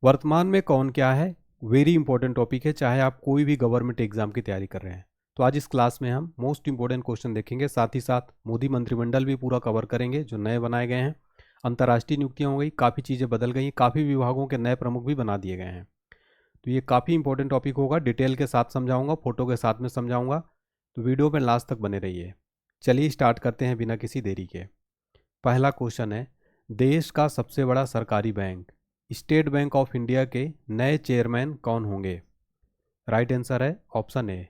वर्तमान में कौन क्या है, वेरी इंपॉर्टेंट टॉपिक है, चाहे आप कोई भी गवर्नमेंट एग्जाम की तैयारी कर रहे हैं। तो आज इस क्लास में हम मोस्ट इंपॉर्टेंट क्वेश्चन देखेंगे, साथ ही साथ मोदी मंत्रिमंडल भी पूरा कवर करेंगे जो नए बनाए गए हैं। अंतर्राष्ट्रीय नियुक्तियां हो गई, काफ़ी चीज़ें बदल गई, काफ़ी विभागों के नए प्रमुख भी बना दिए गए हैं। तो ये काफ़ी इंपॉर्टेंट टॉपिक होगा, डिटेल के साथ समझाऊंगा, फोटो के साथ में समझाऊंगा, तो वीडियो में लास्ट तक बने रहिए। चलिए स्टार्ट करते हैं बिना किसी देरी के। पहला क्वेश्चन है, देश का सबसे बड़ा सरकारी bank state bank of India के नए चेयरमैन कौन होंगे? राइट आंसर है ऑप्शन ए,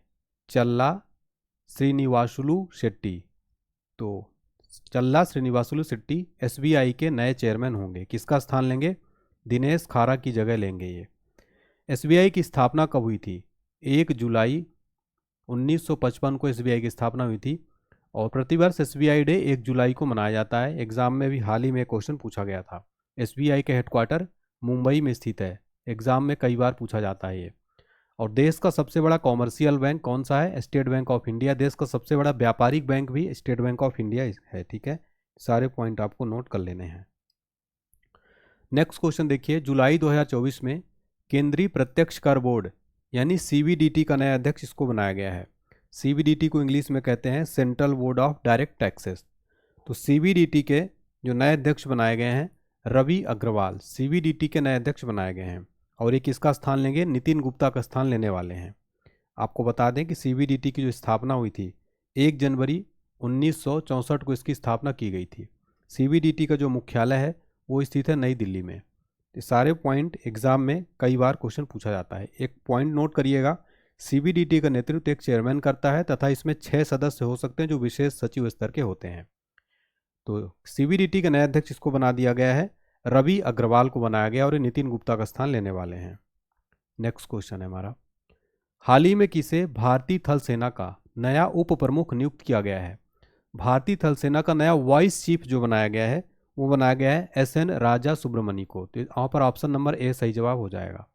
चल्ला श्रीनिवासुलु शेट्टी। तो चल्ला श्रीनिवासुलु शेट्टी एसबीआई के नए चेयरमैन होंगे। किसका स्थान लेंगे? दिनेश खारा की जगह लेंगे ये। एसबीआई की स्थापना कब हुई थी? 1 जुलाई 1955 को एसबीआई की स्थापना हुई थी और प्रतिवर्ष एसबीआई डे 1 जुलाई को मनाया जाता है। एग्जाम में भी हाल ही में क्वेश्चन पूछा गया था। एसबीआई का हेडक्वार्टर मुंबई में स्थित है। एग्जाम में कई बार पूछा जाता है ये। और देश का सबसे बड़ा कॉमर्शियल बैंक कौन सा है? State bank of India. देश का सबसे बड़ा व्यापारिक बैंक भी स्टेट बैंक ऑफ इंडिया है। ठीक है, सारे पॉइंट आपको नोट कर लेने हैं। नेक्स्ट क्वेश्चन देखिए, जुलाई 2024 में केंद्रीय प्रत्यक्ष कर बोर्ड यानी सीबीडीटी का नया अध्यक्ष इसको बनाया गया है। सीबीडीटी को इंग्लिश में कहते हैं central board of direct taxes. तो सीबीडीटी के जो नए अध्यक्ष बनाए गए हैं रवि अग्रवाल, सीबीडीटी के नए अध्यक्ष बनाए गए हैं। और ये किसका स्थान लेंगे? नितिन गुप्ता का स्थान लेने वाले हैं। आपको बता दें कि सीबीडीटी की जो स्थापना हुई थी 1 जनवरी 1964 को इसकी स्थापना की गई थी। सीबीडीटी का जो मुख्यालय है वो स्थित है नई दिल्ली में। ये सारे पॉइंट एग्जाम में कई बार क्वेश्चन पूछा जाता है। एक पॉइंट नोट करिएगा, सीबीडीटी का नेतृत्व एक चेयरमैन करता है तथा इसमें 6 सदस्य हो सकते हैं जो विशेष सचिव स्तर के होते हैं। तो सीबीडीटी का नया अध्यक्ष इसको बना दिया गया है, रवि अग्रवाल को बनाया गया और ये नितिन गुप्ता का स्थान लेने वाले हैं। नेक्स्ट क्वेश्चन है हमारा, हाल ही में किसे भारतीय थल सेना का नया उप प्रमुख नियुक्त किया गया है? भारतीय थल सेना का नया वाइस चीफ जो बनाया गया है वो बनाया गया है एसएन राजा सुब्रमणी को। तो यहाँ पर ऑप्शन नंबर ए सही जवाब हो जाएगा।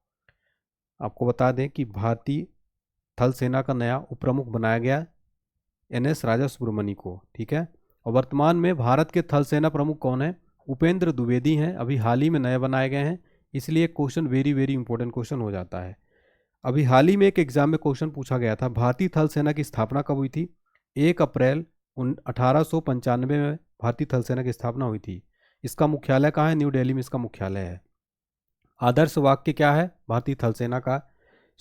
आपको बता दें कि भारतीय थल सेना का नया उप प्रमुख बनाया गया एनएस राजा सुब्रमणी को। ठीक है, और वर्तमान में भारत के थल सेना प्रमुख कौन है? उपेंद्र द्विवेदी हैं, अभी हाल ही में नए बनाए गए हैं, इसलिए question very very important question हो जाता है। अभी हाल ही में एक एग्जाम में क्वेश्चन पूछा गया था, भारतीय थल सेना की स्थापना कब हुई थी? 1 अप्रैल 1895 में भारतीय थल सेना की स्थापना हुई थी। इसका मुख्यालय कहाँ है? न्यू दिल्ली में इसका मुख्यालय है। आदर्श वाक्य क्या है भारतीय थल सेना का?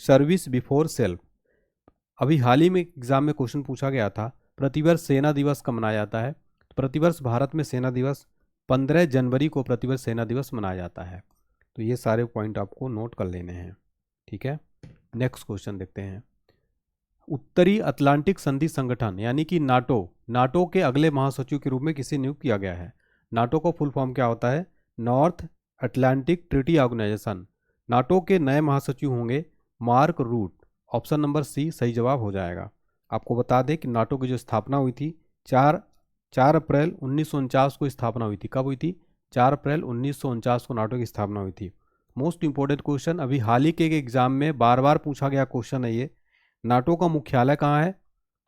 Service before self. अभी हाल ही में एग्जाम में क्वेश्चन पूछा गया था, प्रतिवर्ष सेना दिवस कब मनाया जाता है? प्रतिवर्ष भारत में सेना दिवस 15 जनवरी को प्रतिवर्ष सेना दिवस मनाया जाता है। तो ये सारे पॉइंट आपको नोट कर लेने हैं। ठीक है, नेक्स्ट क्वेश्चन देखते हैं, उत्तरी अटलांटिक संधि संगठन यानी कि नाटो के अगले महासचिव के रूप में किसे नियुक्त किया गया है? नाटो का फुल फॉर्म क्या होता है? North Atlantic Treaty Organisation. NATO के नए महासचिव होंगे Mark Rutte. Option number C सही जवाब हो जाएगा। आपको बता दें कि नाटो की जो स्थापना हुई थी 4 अप्रैल 1949 को स्थापना हुई थी। कब हुई थी? 4 अप्रैल 1949 को नाटो की स्थापना हुई थी। मोस्ट इंपॉर्टेंट क्वेश्चन, अभी हाल ही के एग्जाम में बार बार पूछा गया क्वेश्चन है ये, नाटो का मुख्यालय कहाँ है?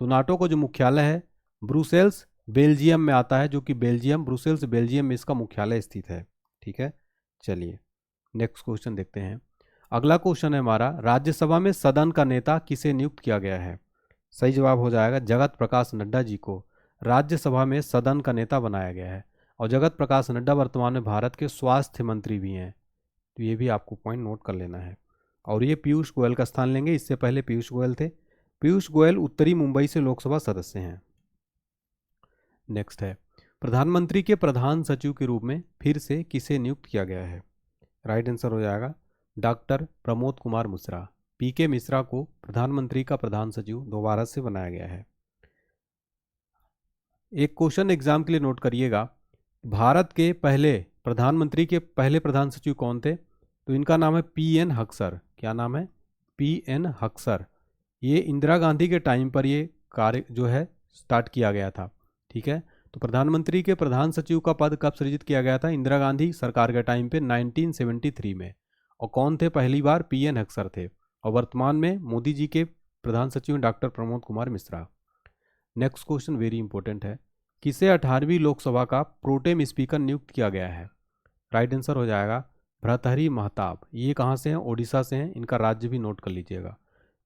तो नाटो का जो मुख्यालय है ब्रुसेल्स बेल्जियम में आता है, जो कि ब्रुसेल्स बेल्जियम में इसका मुख्यालय स्थित है। ठीक है, चलिए नेक्स्ट क्वेश्चन देखते हैं। अगला क्वेश्चन है हमारा, राज्यसभा में सदन का नेता किसे नियुक्त किया गया है? सही जवाब हो जाएगा जगत प्रकाश नड्डा जी को राज्यसभा में सदन का नेता बनाया गया है। और जगत प्रकाश नड्डा वर्तमान में भारत के स्वास्थ्य मंत्री भी हैं, तो ये भी आपको पॉइंट नोट कर लेना है। और ये पीयूष गोयल का स्थान लेंगे, इससे पहले पीयूष गोयल थे। पीयूष गोयल उत्तरी मुंबई से लोकसभा सदस्य हैं। नेक्स्ट है, प्रधानमंत्री के प्रधान सचिव के रूप में फिर से किसे नियुक्त किया गया है? राइट आंसर हो जाएगा डॉक्टर प्रमोद कुमार मिश्रा। पीके मिश्रा को प्रधानमंत्री का प्रधान सचिव दोबारा से बनाया गया है। एक क्वेश्चन एग्जाम के लिए नोट करिएगा, भारत के पहले प्रधानमंत्री के पहले प्रधान सचिव कौन थे? तो इनका नाम है पीएन हक्सर। क्या नाम है? पीएन हक्सर। ये इंदिरा गांधी के टाइम पर ये कार्य जो है स्टार्ट किया गया था। ठीक है, तो प्रधानमंत्री के प्रधान सचिव का पद कब सृजित किया गया था? इंदिरा गांधी सरकार के टाइम पे 1973 में। और कौन थे पहली बार? पीएन हक्सर थे। और वर्तमान में मोदी जी के प्रधान सचिव doctor Pramod Kumar Mishra. Next question very important है, किसे 18वीं लोकसभा का प्रोटेम स्पीकर नियुक्त किया गया है? राइट आंसर हो जाएगा भर्तृहरि महताब, ये कहाँ से हैं? ओडिशा से हैं। इनका राज्य भी नोट कर लीजिएगा।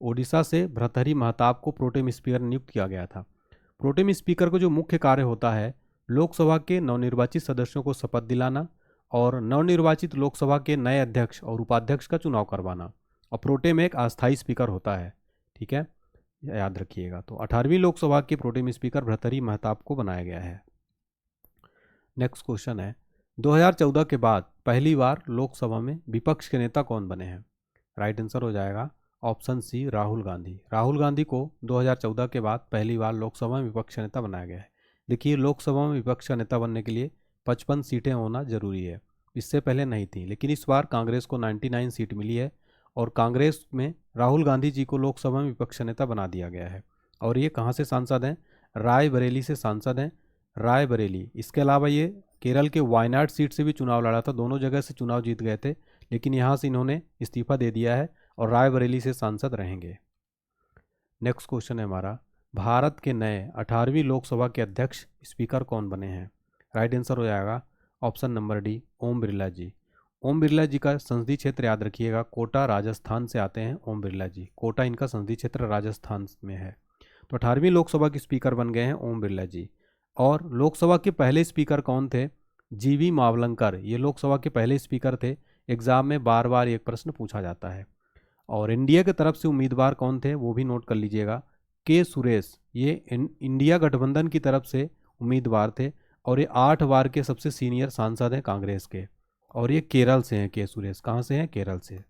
ओडिशा से भर्तृहरि महताब को प्रोटेम स्पीकर नियुक्त किया गया था। प्रोटेम स्पीकर को जो मुख्य कार्य होता है, लोकसभा के नवनिर्वाचित सदस्यों को शपथ दिलाना और नवनिर्वाचित लोकसभा के नए अध्यक्ष और उपाध्यक्ष का चुनाव करवाना। और प्रोटेम एक अस्थायी स्पीकर होता है, ठीक है, याद रखिएगा। तो 18वीं लोकसभा के प्रोटेम स्पीकर भर्तृहरि महताब को बनाया गया है। नेक्स्ट क्वेश्चन है, 2014 के बाद पहली बार लोकसभा में विपक्ष के नेता कौन बने हैं? राइट आंसर हो जाएगा ऑप्शन सी, राहुल गांधी। राहुल गांधी को 2014 के बाद पहली बार लोकसभा में विपक्ष नेता बनाया गया है। देखिए, लोकसभा में विपक्ष का नेता बनने के लिए 55 सीटें होना जरूरी है, इससे पहले नहीं थी, लेकिन इस बार कांग्रेस को 99 सीट मिली है और कांग्रेस में राहुल गांधी जी को लोकसभा में विपक्ष नेता बना दिया गया है। और ये कहाँ से सांसद हैं? रायबरेली से सांसद हैं, रायबरेली। इसके अलावा ये केरल के वायनाड सीट से भी चुनाव लड़ा था, दोनों जगह से चुनाव जीत गए थे, लेकिन यहाँ से इन्होंने इस्तीफा दे दिया है और रायबरेली से सांसद रहेंगे। नेक्स्ट क्वेश्चन है हमारा, भारत के नए 18वीं लोकसभा के अध्यक्ष स्पीकर कौन बने हैं? राइट आंसर हो जाएगा option number D, Om Birla जी। ओम बिरला जी का संसदीय क्षेत्र याद रखिएगा, कोटा राजस्थान से आते हैं ओम बिरला जी। कोटा इनका संसदीय क्षेत्र राजस्थान में है। तो 18वीं लोकसभा के स्पीकर बन गए हैं ओम बिरला जी। और लोकसभा के पहले स्पीकर कौन थे? जीवी मावलंकर, ये लोकसभा के पहले स्पीकर थे। एग्जाम में बार बार एक प्रश्न पूछा जाता है। और इंडिया की तरफ से उम्मीदवार कौन थे वो भी नोट कर लीजिएगा, के सुरेश, ये इंडिया गठबंधन की तरफ से उम्मीदवार थे और ये 8 बार के सबसे सीनियर सांसद हैं कांग्रेस के। और ये केरल से हैं, के सुरेश कहाँ से हैं? केरल से।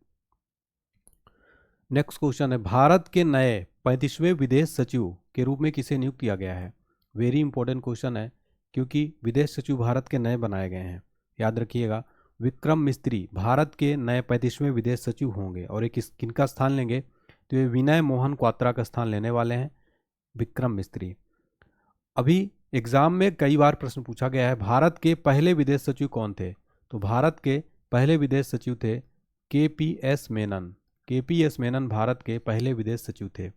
नेक्स्ट क्वेश्चन है, भारत के नए 35वें विदेश सचिव के रूप में किसे नियुक्त किया गया है? वेरी इंपॉर्टेंट क्वेश्चन है, क्योंकि विदेश सचिव भारत के नए बनाए गए हैं। याद रखिएगा, विक्रम मिस्त्री भारत के नए 35वें विदेश सचिव होंगे। और ये किनका स्थान लेंगे? तो ये विनय मोहन क्वात्रा का स्थान लेने वाले हैं, विक्रम मिस्त्री। अभी एग्जाम में कई बार प्रश्न पूछा गया है, भारत के पहले विदेश सचिव कौन थे? तो भारत के पहले विदेश सचिव थे KPS मेनन। KPS मेनन भारत के पहले विदेश सचिव थे।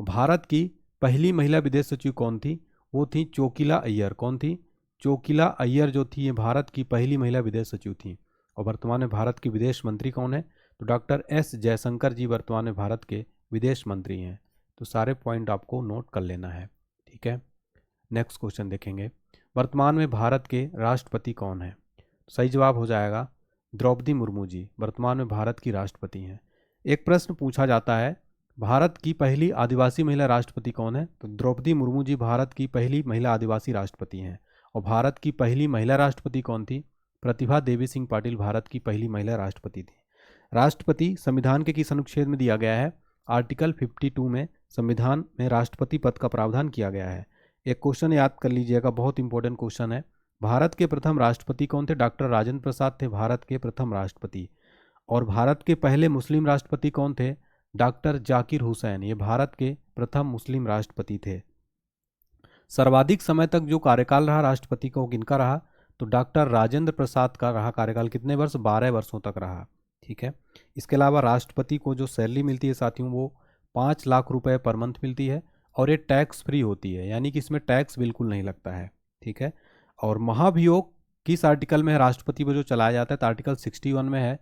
भारत की पहली महिला विदेश सचिव कौन थी? वो थी चोकिला अय्यर। कौन थी? चोकिला अय्यर जो थी, ये भारत की पहली महिला विदेश सचिव थी। और वर्तमान में भारत के विदेश मंत्री कौन है? तो डॉक्टर S जयशंकर जी वर्तमान में भारत के विदेश मंत्री हैं। तो सारे पॉइंट आपको नोट कर लेना है, ठीक है। नेक्स्ट क्वेश्चन देखेंगे, वर्तमान में भारत के राष्ट्रपति कौन है? सही जवाब हो जाएगा द्रौपदी मुर्मू जी, वर्तमान में भारत की राष्ट्रपति हैं। एक प्रश्न पूछा जाता है, भारत की पहली आदिवासी महिला राष्ट्रपति कौन है? तो द्रौपदी मुर्मू जी भारत की पहली महिला आदिवासी राष्ट्रपति हैं। और भारत की पहली महिला राष्ट्रपति कौन थी? प्रतिभा देवी सिंह पाटिल भारत की पहली महिला राष्ट्रपति थी। राष्ट्रपति संविधान के किस अनुच्छेद में दिया गया है? आर्टिकल 52 में संविधान में राष्ट्रपति पद का प्रावधान किया गया है। एक क्वेश्चन याद कर लीजिएगा, बहुत इंपॉर्टेंट क्वेश्चन है, भारत के प्रथम राष्ट्रपति कौन थे? डॉक्टर राजेंद्र प्रसाद थे भारत के प्रथम राष्ट्रपति। और भारत के पहले मुस्लिम राष्ट्रपति कौन थे? डॉक्टर जाकिर हुसैन, ये भारत के प्रथम मुस्लिम राष्ट्रपति थे। सर्वाधिक समय तक जो कार्यकाल रहा राष्ट्रपति का वो किनका रहा? तो डॉक्टर राजेंद्र प्रसाद का रहा कार्यकाल। कितने वर्ष? 12 वर्षों तक रहा, ठीक है। इसके अलावा राष्ट्रपति को जो सैलरी मिलती है साथियों, वो 5 लाख रुपए पर मंथ मिलती है और ये टैक्स फ्री होती है, यानी कि इसमें टैक्स बिल्कुल नहीं लगता है, ठीक है। और महाभियोग किस आर्टिकल में है राष्ट्रपति को जो चलाया जाता है? तो आर्टिकल 61 में है।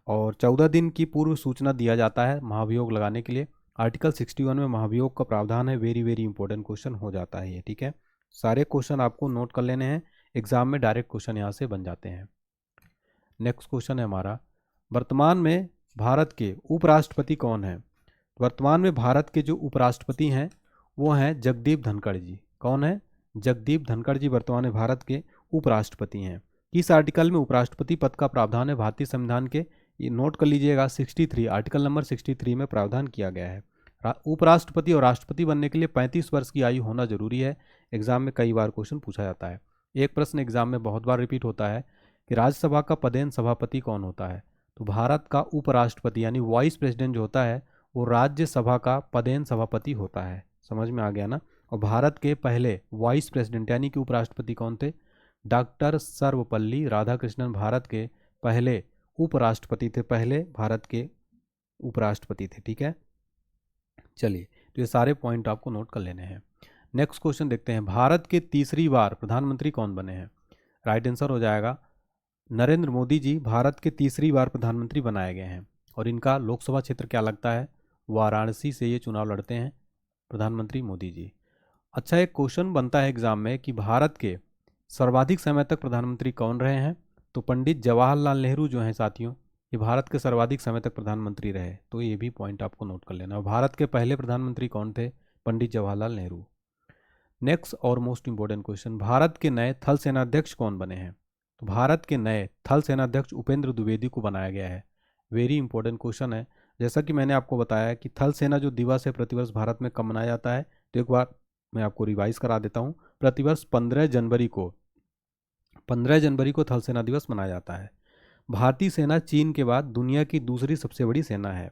और 14 दिन की पूर्व सूचना दिया जाता है महाभियोग लगाने के लिए। आर्टिकल 61 में महाभियोग का प्रावधान है। वेरी वेरी इंपॉर्टेंट क्वेश्चन हो जाता है ये, ठीक है। सारे क्वेश्चन आपको नोट कर लेने हैं, एग्जाम में डायरेक्ट क्वेश्चन यहाँ से बन जाते हैं। नेक्स्ट क्वेश्चन है हमारा, वर्तमान में भारत के उपराष्ट्रपति कौन है? वर्तमान में भारत के जो उपराष्ट्रपति हैं वो हैं जगदीप धनखड़ जी। कौन है? जगदीप धनखड़ जी वर्तमान में भारत के उपराष्ट्रपति हैं। किस आर्टिकल में उपराष्ट्रपति पद का प्रावधान है भारतीय संविधान के? ये नोट कर लीजिएगा, 63, आर्टिकल नंबर 63 में प्रावधान किया गया है। उपराष्ट्रपति और राष्ट्रपति बनने के लिए 35 वर्ष की आयु होना जरूरी है। एग्जाम में कई बार क्वेश्चन पूछा जाता है। एक प्रश्न एग्जाम में बहुत बार रिपीट होता है कि राज्यसभा का पदेन सभापति कौन होता है? तो भारत का उपराष्ट्रपति यानी वाइस प्रेसिडेंट जो होता है वो राज्यसभा का पदेन सभापति होता है। समझ में आ गया ना। और भारत के पहले वाइस प्रेसिडेंट यानी कि उपराष्ट्रपति कौन थे? डॉक्टर सर्वपल्ली राधाकृष्णन भारत के पहले उपराष्ट्रपति थे, पहले भारत के उपराष्ट्रपति थे, ठीक है। चलिए, तो ये सारे पॉइंट आपको नोट कर लेने हैं। नेक्स्ट क्वेश्चन देखते हैं, भारत के तीसरी बार प्रधानमंत्री कौन बने हैं? राइट आंसर हो जाएगा नरेंद्र मोदी जी भारत के तीसरी बार प्रधानमंत्री बनाए गए हैं और इनका लोकसभा क्षेत्र क्या लगता है, वाराणसी से ये चुनाव लड़ते हैं प्रधानमंत्री मोदी जी। अच्छा, एक क्वेश्चन बनता है एग्जाम में कि भारत के सर्वाधिक समय तक प्रधानमंत्री कौन रहे हैं, तो पंडित जवाहरलाल नेहरू जो हैं साथियों, ये भारत के सर्वाधिक समय तक प्रधानमंत्री रहे, तो ये भी पॉइंट आपको नोट कर लेना। और भारत के पहले प्रधानमंत्री कौन थे, पंडित जवाहरलाल नेहरू। नेक्स्ट और मोस्ट इंपॉर्टेंट क्वेश्चन, भारत के नए थल सेनाध्यक्ष कौन बने हैं, तो भारत के नए थल सेनाध्यक्ष उपेंद्र द्विवेदी को बनाया गया है। वेरी इंपॉर्टेंट क्वेश्चन है। जैसा कि मैंने आपको बताया कि थल सेना जो दिवस है प्रतिवर्ष भारत में कब मनाया जाता है, तो एक बार मैं आपको रिवाइज करा देता हूँ। प्रतिवर्ष 15 जनवरी को थल सेना दिवस मनाया जाता है। भारतीय सेना चीन के बाद दुनिया की दूसरी सबसे बड़ी सेना है।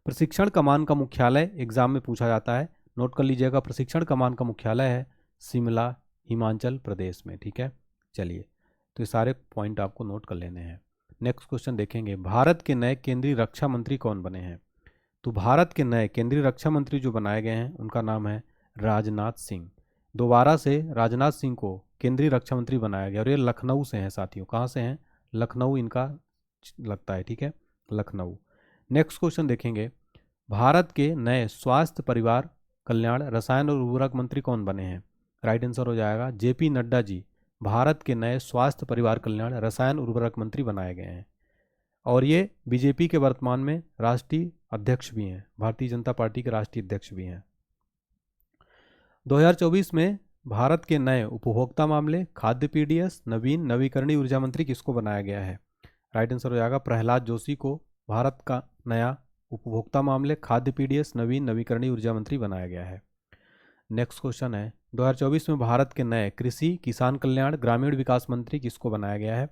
प्रशिक्षण कमान का मुख्यालय एग्जाम में पूछा जाता है, नोट कर लीजिएगा, प्रशिक्षण कमान का मुख्यालय है शिमला, हिमाचल प्रदेश में। ठीक है, चलिए, तो ये सारे पॉइंट आपको नोट कर लेने हैं। नेक्स्ट क्वेश्चन देखेंगे, भारत के नए केंद्रीय रक्षा मंत्री कौन बने हैं, तो भारत के नए केंद्रीय रक्षा मंत्री जो बनाए गए हैं उनका नाम है राजनाथ सिंह। दोबारा से राजनाथ सिंह को केंद्रीय रक्षा मंत्री बनाया गया और ये लखनऊ से हैं साथियों। कहाँ से हैं, लखनऊ इनका लगता है। ठीक है, लखनऊ। नेक्स्ट क्वेश्चन देखेंगे, भारत के नए स्वास्थ्य परिवार कल्याण रसायन और उर्वरक मंत्री कौन बने हैं, राइट आंसर हो जाएगा जेपी नड्डा जी भारत के नए स्वास्थ्य परिवार कल्याण रसायन उर्वरक मंत्री बनाए गए हैं। और ये बीजेपी के वर्तमान में राष्ट्रीय अध्यक्ष भी हैं, भारतीय जनता पार्टी के राष्ट्रीय अध्यक्ष भी हैं। 2024 में भारत के नए उपभोक्ता मामले खाद्य पीडीएस नवीन नवीकरणीय ऊर्जा मंत्री किसको बनाया गया है, राइट आंसर हो जाएगा प्रहलाद जोशी को भारत का नया उपभोक्ता मामले खाद्य पीडीएस नवीन नवीकरणीय ऊर्जा मंत्री बनाया गया है। नेक्स्ट क्वेश्चन है, 2024 में भारत के नए कृषि किसान कल्याण ग्रामीण विकास मंत्री किसको बनाया गया है,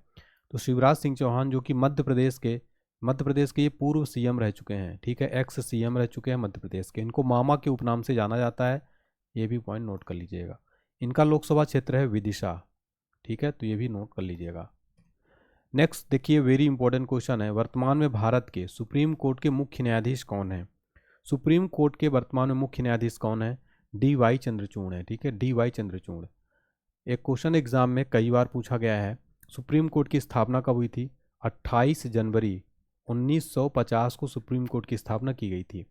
तो शिवराज सिंह चौहान जो कि मध्य प्रदेश के ये पूर्व सीएम रह चुके हैं। ठीक है, एक्स सीएम रह चुके हैं मध्य प्रदेश के, इनको मामा के उपनाम से जाना जाता है, ये भी पॉइंट नोट कर लीजिएगा। इनका लोकसभा क्षेत्र है विदिशा। ठीक है, तो ये भी नोट कर लीजिएगा। नेक्स्ट देखिए, वेरी इंपॉर्टेंट क्वेश्चन है, वर्तमान में भारत के सुप्रीम कोर्ट के मुख्य न्यायाधीश कौन है, सुप्रीम कोर्ट के वर्तमान में मुख्य न्यायाधीश कौन है, डी वाई चंद्रचूड़ है। ठीक है, डी वाई चंद्रचूड़। एक क्वेश्चन एग्जाम में कई बार पूछा गया है, सुप्रीम कोर्ट की स्थापना कब हुई थी, 28 जनवरी 1950 को सुप्रीम कोर्ट की स्थापना की गई थी।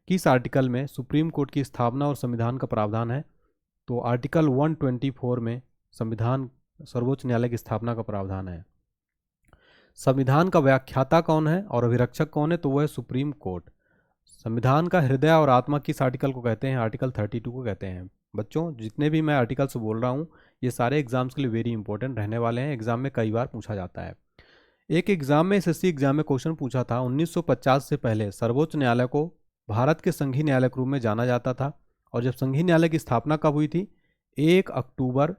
किस आर्टिकल में सुप्रीम कोर्ट की स्थापना और संविधान का प्रावधान है, तो आर्टिकल 124 में संविधान सर्वोच्च न्यायालय की स्थापना का प्रावधान है। संविधान का व्याख्याता कौन है और अभिरक्षक कौन है, तो वह है सुप्रीम कोर्ट। संविधान का हृदय और आत्मा किस आर्टिकल को कहते हैं, आर्टिकल 32 को कहते हैं। बच्चों, जितने भी मैं आर्टिकल्स बोल रहा हूँ ये सारे एग्जाम्स के लिए वेरी इंपॉर्टेंट रहने वाले हैं, एग्जाम में कई बार पूछा जाता है। एक एग्जाम में एसएससी एग्जाम में क्वेश्चन पूछा था, 1950 से पहले सर्वोच्च न्यायालय को भारत के संघीय न्यायालय के रूप में जाना जाता था, और जब संघीय न्यायालय की स्थापना कब हुई थी, 1 अक्टूबर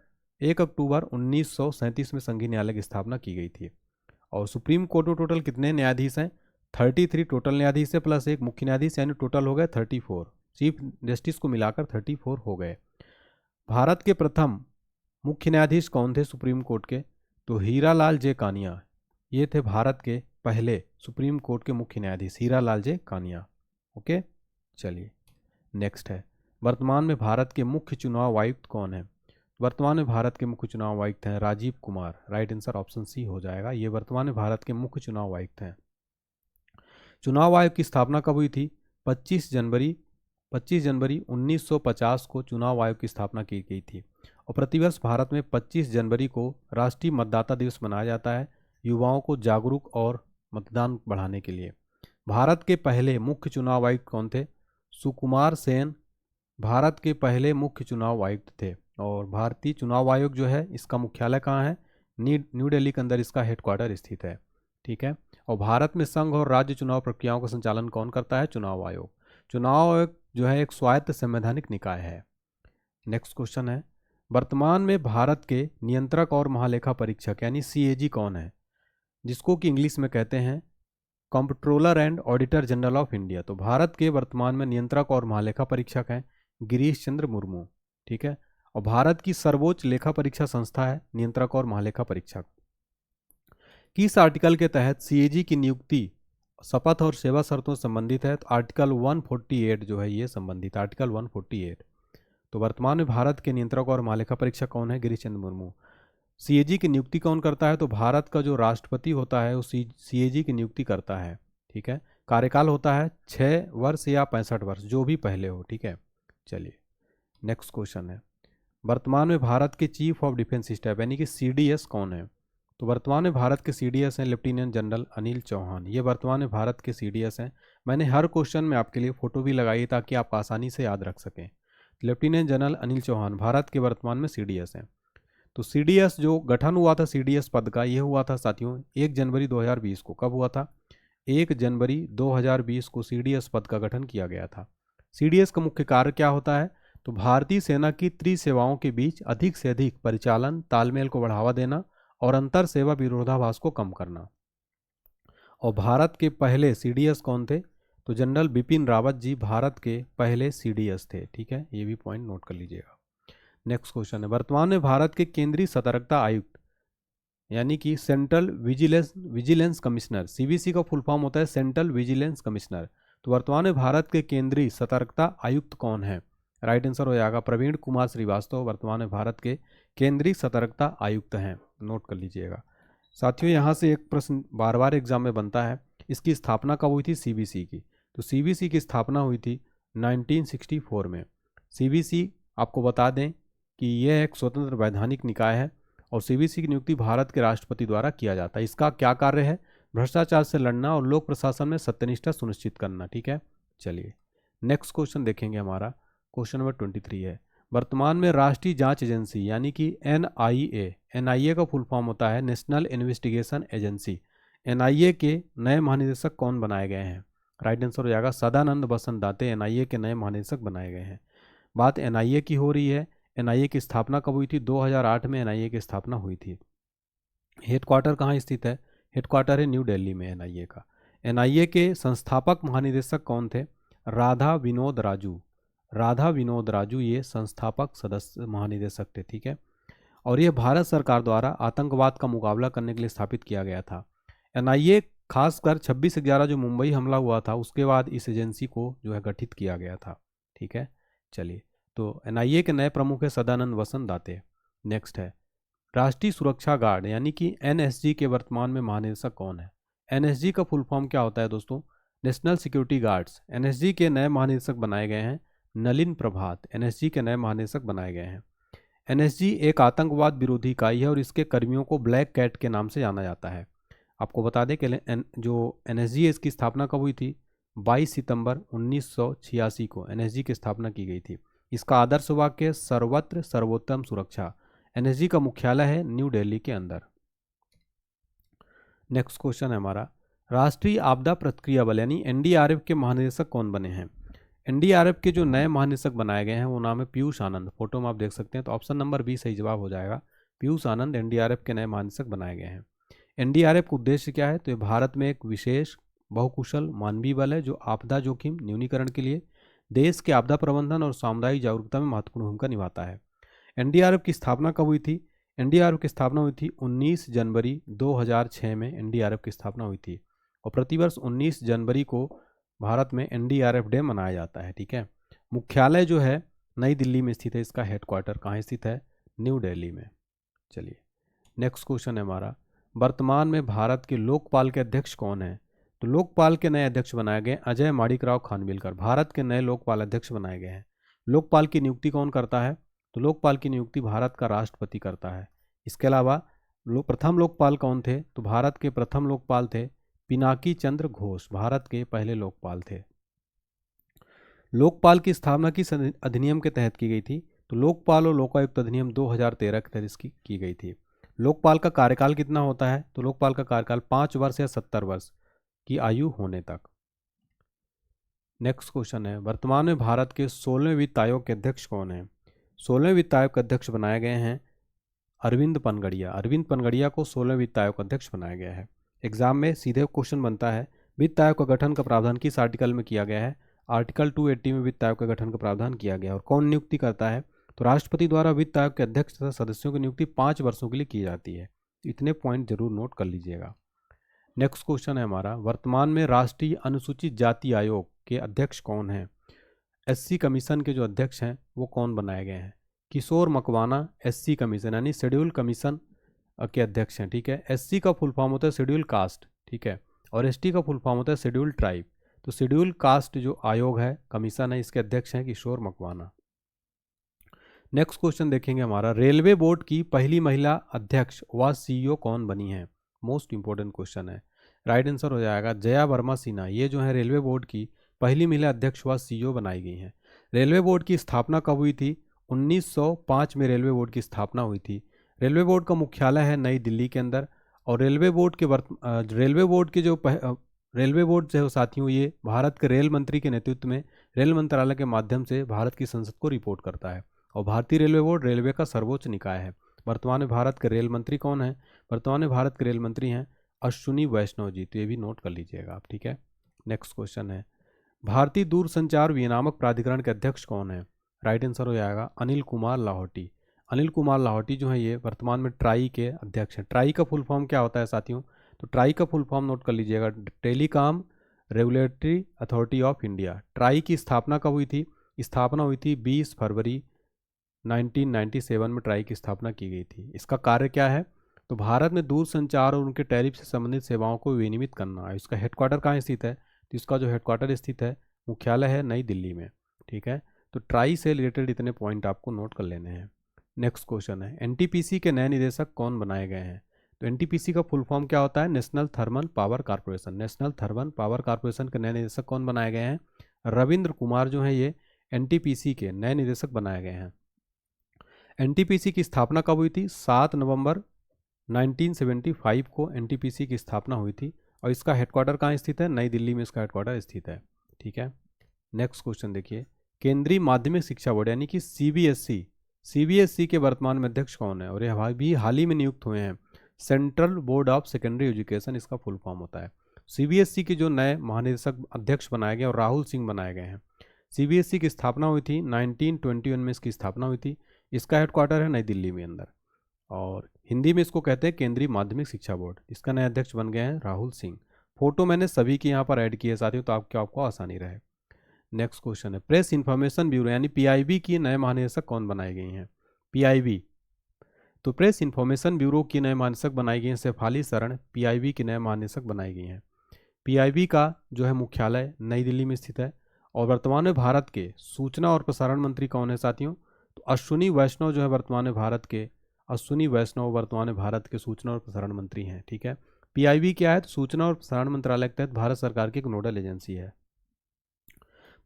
1937 में संघीय न्यायालय की स्थापना की गई थी। और सुप्रीम कोर्ट में टोटल कितने न्यायाधीश हैं, 33 टोटल न्यायाधीश है प्लस एक मुख्य न्यायाधीश, यानी टोटल हो गए 34। चीफ जस्टिस को मिलाकर 34 हो गए। भारत के प्रथम मुख्य न्यायाधीश कौन थे सुप्रीम कोर्ट के, तो हीरालाल जे कानिया, ये थे भारत के पहले सुप्रीम कोर्ट के मुख्य न्यायाधीश, हीरालाल जे कानिया। ओके, चलिए नेक्स्ट है, वर्तमान में भारत के मुख्य चुनाव आयुक्त कौन है, वर्तमान में भारत के मुख्य चुनाव आयुक्त हैं Rajiv Kumar, right answer option C हो जाएगा, ये वर्तमान में भारत के मुख्य चुनाव आयुक्त हैं। चुनाव आयोग की स्थापना कब हुई थी, 25 जनवरी 1950 को चुनाव आयोग की स्थापना की गई थी। और प्रतिवर्ष भारत में 25 जनवरी को राष्ट्रीय मतदाता दिवस मनाया जाता है, युवाओं को जागरूक और मतदान बढ़ाने के लिए। भारत के पहले मुख्य चुनाव आयुक्त कौन थे, सुकुमार सेन भारत के पहले मुख्य चुनाव आयुक्त थे। और भारतीय चुनाव आयोग जो है इसका मुख्यालय कहाँ है, न्यू दिल्ली के अंदर इसका हेडक्वार्टर स्थित है। ठीक है, और भारत में संघ और राज्य चुनाव प्रक्रियाओं का संचालन कौन करता है, चुनाव आयोग। चुनाव आयोग जो है एक स्वायत्त संवैधानिक निकाय है। नेक्स्ट क्वेश्चन है, वर्तमान में भारत के नियंत्रक और महालेखा परीक्षक यानी सीएजी कौन है, जिसको कि इंग्लिश में कहते हैं comptroller and auditor general of India. तो भारत के वर्तमान में नियंत्रक और महालेखा परीक्षक हैं गिरीश चंद्र मुर्मू। ठीक है, और भारत की सर्वोच्च लेखा परीक्षा संस्था है नियंत्रक और महालेखा परीक्षक। किस आर्टिकल के तहत सीएजी की नियुक्ति शपथ और सेवा शर्तों से संबंधित है, तो आर्टिकल 148 जो है ये संबंधित, आर्टिकल 148। तो वर्तमान में भारत के नियंत्रक और महालेखा परीक्षक कौन है, गिरीश चंद्र मुर्मू। सीएजी की नियुक्ति कौन करता है? तो भारत का जो राष्ट्रपति होता है वो सीएजी की नियुक्ति करता है। ठीक है, कार्यकाल होता है 6 वर्ष या 65 वर्ष, जो भी पहले हो। ठीक है, चलिए नेक्स्ट क्वेश्चन है, वर्तमान में भारत के चीफ ऑफ डिफेंस स्टाफ यानी कि सीडीएस कौन है? तो वर्तमान में भारत के सीडीएस हैं लेफ्टिनेंट जनरल अनिल चौहान। ये वर्तमान में भारत के सीडीएस हैं। मैंने हर क्वेश्चन में आपके लिए फोटो भी लगाई ताकि आप आसानी से याद रख सकें। लेफ्टिनेंट जनरल अनिल चौहान भारत के वर्तमान में सीडीएस हैं। तो सीडीएस जो गठन हुआ था सीडीएस पद का, ये हुआ था साथियों 1 जनवरी 2020 को। कब हुआ था? 1 जनवरी 2020 को सीडीएस पद का गठन किया गया था। सीडीएस का मुख्य कार्य क्या होता है? तो भारतीय सेना की त्रिसेवाओं के बीच अधिक से अधिक परिचालन तालमेल को बढ़ावा देना और अंतर सेवा विरोधाभास को कम करना। और भारत के पहले सीडीएस कौन थे? तो जनरल बिपिन रावत जी भारत के पहले सीडीएस थे। ठीक है, ये भी पॉइंट नोट कर लीजिएगा। नेक्स्ट क्वेश्चन है, वर्तमान में भारत के केंद्रीय सतर्कता आयुक्त यानी कि सेंट्रल विजिलेंस कमिश्नर, सीवीसी का फुल फॉर्म होता है सेंट्रल विजिलेंस कमिश्नर। तो वर्तमान में भारत के केंद्रीय सतर्कता आयुक्त कौन है? राइट आंसर हो जाएगा प्रवीण कुमार श्रीवास्तव वर्तमान में भारत के केंद्रीय सतर्कता आयुक्त हैं। नोट कर लीजिएगा साथियों। यहाँ से एक प्रश्न बार बार एग्जाम में बनता है, इसकी स्थापना कब हुई थी सीबीसी की? तो सीबीसी की स्थापना हुई थी 1964 में। सीबीसी आपको बता दें कि यह एक स्वतंत्र वैधानिक निकाय है और सीबीसी की नियुक्ति भारत के राष्ट्रपति द्वारा किया जाता है। इसका क्या कार्य है? भ्रष्टाचार से लड़ना और लोक प्रशासन में सत्यनिष्ठा सुनिश्चित करना। ठीक है, चलिए नेक्स्ट क्वेश्चन देखेंगे। हमारा क्वेश्चन नंबर 23 है, वर्तमान में राष्ट्रीय जांच एजेंसी यानी कि एनआईए का फुल फॉर्म होता है नेशनल इन्वेस्टिगेशन एजेंसी। एनआईए के नए महानिदेशक कौन बनाए गए हैं? राइट आंसर हो जाएगा सदानंद वसंत दाते एनआईए के नए महानिदेशक बनाए गए हैं। बात एनआईए की हो रही है। एनआईए की स्थापना कब हुई थी? 2008 में एनआईए की स्थापना हुई थी। हेडक्वार्टर कहाँ स्थित है? हेडक्वार्टर है न्यू दिल्ली में एनआईए का। एनआईए के संस्थापक महानिदेशक कौन थे? राधा विनोद राजू। राधा विनोद राजू ये संस्थापक सदस्य महानिदेशक थे। ठीक है, और ये भारत सरकार द्वारा आतंकवाद का मुकाबला करने के लिए स्थापित किया गया था। एनआईए खासकर 26/11 जो मुंबई हमला हुआ था उसके बाद इस एजेंसी को जो है गठित किया गया था। ठीक है, चलिए तो एनआईए के नए प्रमुख है सदानंद वसंत दाते। नेक्स्ट है, राष्ट्रीय सुरक्षा गार्ड यानी कि एनएसजी के वर्तमान में महानिदेशक कौन है? एनएसजी का फुल फॉर्म क्या होता है दोस्तों? National security guards. एनएसजी के नए महानिदेशक बनाए गए हैं नलिन प्रभात। एनएसजी के नए महानिदेशक बनाए गए हैं। एनएसजी एक आतंकवाद विरोधी इकाई है और इसके कर्मियों को ब्लैक कैट के नाम से जाना जाता है। आपको बता दें कि जो एनएसजी है इसकी स्थापना कब हुई थी? 22 सितंबर 1986 को एनएसजी की स्थापना की गई थी। इसका आदर्श वाक्य सर्वत्र सर्वोत्तम सुरक्षा। एनएसजी का मुख्यालय है न्यू दिल्ली के अंदर। नेक्स्ट क्वेश्चन है हमारा, राष्ट्रीय आपदा प्रतिक्रिया बल यानी एनडीआरएफ के महानिदेशक कौन बने हैं? एनडीआरएफ के जो नए महानिदेशक बनाए गए हैं वो नाम है पीयूष आनंद। फोटो में आप देख सकते हैं, तो ऑप्शन नंबर बी सही जवाब हो जाएगा। पीयूष आनंद एनडीआरएफ के नए महानिदेशक बनाए गए हैं। एनडीआरएफ का उद्देश्य क्या है? तो ये भारत में एक विशेष बहुकुशल मानवीय बल है जो आपदा जोखिम न्यूनीकरण के लिए देश के आपदा प्रबंधन और सामुदायिक जागरूकता में महत्वपूर्ण भूमिका निभाता है। एनडीआरएफ की स्थापना कब हुई थी? एनडीआरएफ की स्थापना हुई थी 19 जनवरी 2006 में एनडीआरएफ की स्थापना हुई थी और प्रतिवर्ष 19 जनवरी को भारत में एनडीआरएफ डे मनाया जाता है। ठीक है, मुख्यालय जो है नई दिल्ली में स्थित है। इसका हेडक्वार्टर कहाँ स्थित है? न्यू दिल्ली में। चलिए नेक्स्ट क्वेश्चन है हमारा, वर्तमान में भारत के लोकपाल के अध्यक्ष कौन है? तो लोकपाल के नए अध्यक्ष बनाए गए अजय माणिकराव खानविलकर। भारत के नए लोकपाल अध्यक्ष बनाए गए हैं। लोकपाल की नियुक्ति कौन करता है? तो लोकपाल की नियुक्ति भारत का राष्ट्रपति करता है। इसके अलावा प्रथम लोकपाल कौन थे? तो भारत के प्रथम लोकपाल थे पिनाकी चंद्र घोष। भारत के पहले लोकपाल थे। लोकपाल की स्थापना किस अधिनियम के तहत की गई थी? तो लोकपाल और लोकायुक्त अधिनियम 2013 के तहत इसकी की गई थी। लोकपाल का कार्यकाल कितना होता है? तो लोकपाल का कार्यकाल 5 वर्ष या 70 वर्ष की आयु होने तक। नेक्स्ट क्वेश्चन है, वर्तमान में भारत के 16वें वित्त आयोग के अध्यक्ष कौन है? 16वें वित्त आयोग के अध्यक्ष बनाए गए हैं अरविंद पनगड़िया। अरविंद पनगड़िया को 16वें वित्त आयोग का अध्यक्ष बनाया गया है। एग्जाम में सीधे क्वेश्चन बनता है, वित्त आयोग का गठन का प्रावधान किस आर्टिकल में किया गया है? आर्टिकल 280 में वित्त आयोग का गठन का प्रावधान किया गया है। और कौन नियुक्ति करता है? तो राष्ट्रपति द्वारा वित्त आयोग के अध्यक्ष तथा सदस्यों की नियुक्ति 5 वर्षों के लिए की जाती है। इतने पॉइंट जरूर नोट कर लीजिएगा। नेक्स्ट क्वेश्चन है हमारा, वर्तमान में राष्ट्रीय अनुसूचित जाति आयोग के अध्यक्ष कौन हैं? एससी कमीशन के जो अध्यक्ष हैं वो कौन बनाए गए हैं? किशोर मकवाना एससी कमीशन यानी शेड्यूल कमीशन के अध्यक्ष हैं, ठीक है। एससी का फुल फॉर्म होता है शेड्यूल कास्ट, ठीक है, और एसटी का फुल फॉर्म होता है शेड्यूल ट्राइब। तो शेड्यूल कास्ट जो आयोग है, कमीशन है, इसके अध्यक्ष हैं किशोर मकवाना। नेक्स्ट क्वेश्चन देखेंगे हमारा, रेलवे बोर्ड की पहली महिला अध्यक्ष व सीईओ कौन बनी है? मोस्ट इंपॉर्टेंट क्वेश्चन है। राइट आंसर हो जाएगा जया वर्मा सिन्हा। ये जो है रेलवे बोर्ड की पहली महिला अध्यक्ष व सीईओ बनाई गई हैं। रेलवे बोर्ड की स्थापना कब हुई थी? 1905 में रेलवे बोर्ड की स्थापना हुई थी। रेलवे बोर्ड का मुख्यालय है नई दिल्ली के अंदर। और रेलवे बोर्ड के रेलवे बोर्ड जो साथियों, ये भारत के रेल मंत्री के नेतृत्व में रेल मंत्रालय के माध्यम से भारत की संसद को रिपोर्ट करता है। और भारतीय रेलवे बोर्ड रेलवे का सर्वोच्च निकाय है। वर्तमान में भारत के रेल मंत्री कौन है? वर्तमान में भारत के रेल मंत्री हैं अश्विनी वैष्णव जी। तो ये भी नोट कर लीजिएगा आप, ठीक है। नेक्स्ट क्वेश्चन है, भारतीय दूरसंचार विनियामक प्राधिकरण के अध्यक्ष कौन है? राइट आंसर हो जाएगा अनिल कुमार लाहौटी। अनिल कुमार लाहौटी जो है ये वर्तमान में ट्राई के अध्यक्ष हैं। ट्राई का फुल फॉर्म क्या होता है साथियों? तो ट्राई का फुल फॉर्म नोट कर लीजिएगा, telecom regulatory authority of India. Try की स्थापना कब हुई थी? स्थापना हुई थी 20 फरवरी 1997 में ट्राई की स्थापना की गई थी। इसका कार्य क्या है? तो भारत में दूरसंचार और उनके टैरिफ से संबंधित सेवाओं को विनियमित करना है। इसका हेडक्वार्टर कहाँ स्थित है? तो इसका जो हेडक्वार्टर स्थित है, मुख्यालय है नई दिल्ली में, ठीक है। तो ट्राई से रिलेटेड इतने पॉइंट आपको नोट कर लेने हैं। नेक्स्ट क्वेश्चन है, एनटीपीसी के नए निदेशक कौन बनाए गए हैं? तो एनटीपीसी का फुल फॉर्म क्या होता है? National thermal power corporation. National thermal power corporation के नए निदेशक कौन बनाए गए हैं? रविंद्र कुमार जो है ये एनटीपीसी के नए निदेशक बनाए गए हैं। एनटीपीसी की स्थापना कब हुई थी? 7 नवंबर 1975 को एनटीपीसी की स्थापना हुई थी। और इसका हेडक्वार्टर कहाँ स्थित है? नई दिल्ली में इसका हेडक्वार्टर स्थित है, ठीक है। नेक्स्ट क्वेश्चन देखिए, केंद्रीय माध्यमिक शिक्षा बोर्ड यानी कि सीबीएसई के वर्तमान में अध्यक्ष कौन है? और यह भी हाल ही में नियुक्त हुए हैं, central board of secondary education इसका फुल फॉर्म होता है। सीबीएसई के जो नए महानिदेशक अध्यक्ष बनाए गए और राहुल सिंह बनाए गए हैं। सीबीएसई की स्थापना हुई थी 1921 में, इसकी स्थापना हुई थी। इसका हेडक्वार्टर है नई दिल्ली में अंदर। और हिंदी में इसको कहते हैं केंद्रीय माध्यमिक शिक्षा बोर्ड। इसका नए अध्यक्ष बन गए हैं राहुल सिंह। फोटो मैंने सभी की यहाँ पर ऐड की है साथियों, तो आपको आसानी रहे। नेक्स्ट क्वेश्चन है, प्रेस इन्फॉर्मेशन ब्यूरो यानी पीआईबी की नए महानिदेशक कौन बनाई गई हैं? पीआईबी, तो प्रेस इन्फॉर्मेशन ब्यूरो की नए महानिदेशक बनाई गई हैं शेफाली शरण। पीआईबी की नए महानिदेशक बनाई गई हैं। पीआईबी का जो है मुख्यालय नई दिल्ली में स्थित है। और वर्तमान में भारत के सूचना और प्रसारण मंत्री कौन है साथियों? तो अश्विनी वैष्णव जो है वर्तमान में भारत के सूचना और प्रसारण मंत्री हैं, ठीक है। पीआईबी क्या है? तो सूचना और प्रसारण मंत्रालय के तहत भारत सरकार की एक नोडल एजेंसी है।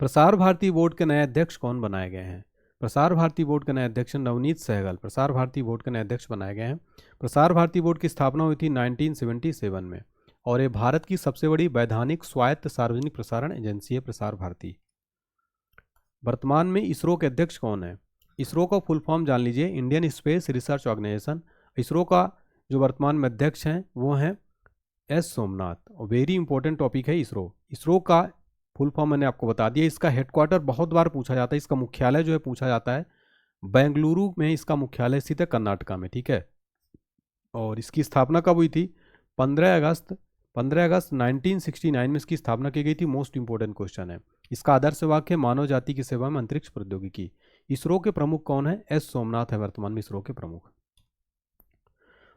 प्रसार भारती बोर्ड के नए अध्यक्ष कौन बनाए गए हैं? प्रसार भारती बोर्ड के नए अध्यक्ष नवनीत सहगल। प्रसार भारती बोर्ड के नए अध्यक्ष बनाए गए हैं। प्रसार भारती बोर्ड की स्थापना हुई थी 1977 में। और ये भारत की सबसे बड़ी वैधानिक स्वायत्त सार्वजनिक प्रसारण एजेंसी है प्रसार भारती। वर्तमान में इसरो के अध्यक्ष कौन है? इसरो का फुल फॉर्म जान लीजिए, Indian space research organisation. ISRO का जो वर्तमान में अध्यक्ष हैं वो हैं एस सोमनाथ। और वेरी इंपॉर्टेंट टॉपिक है इसरो का फुल फॉर्म मैंने आपको बता दिया। इसका हेडक्वार्टर बहुत बार पूछा जाता है, इसका मुख्यालय जो है पूछा जाता है बेंगलुरु में, इसका मुख्यालय स्थित है कर्नाटका में, ठीक है। और इसकी स्थापना कब हुई थी? 15 अगस्त 1969 में इसकी स्थापना की गई थी। मोस्ट इंपोर्टेंट क्वेश्चन है। इसका आदर्श वाक्य मानव जाति की सेवा में अंतरिक्ष प्रौद्योगिकी। इसरो के प्रमुख कौन है? एस सोमनाथ है वर्तमान में इसरो के प्रमुख।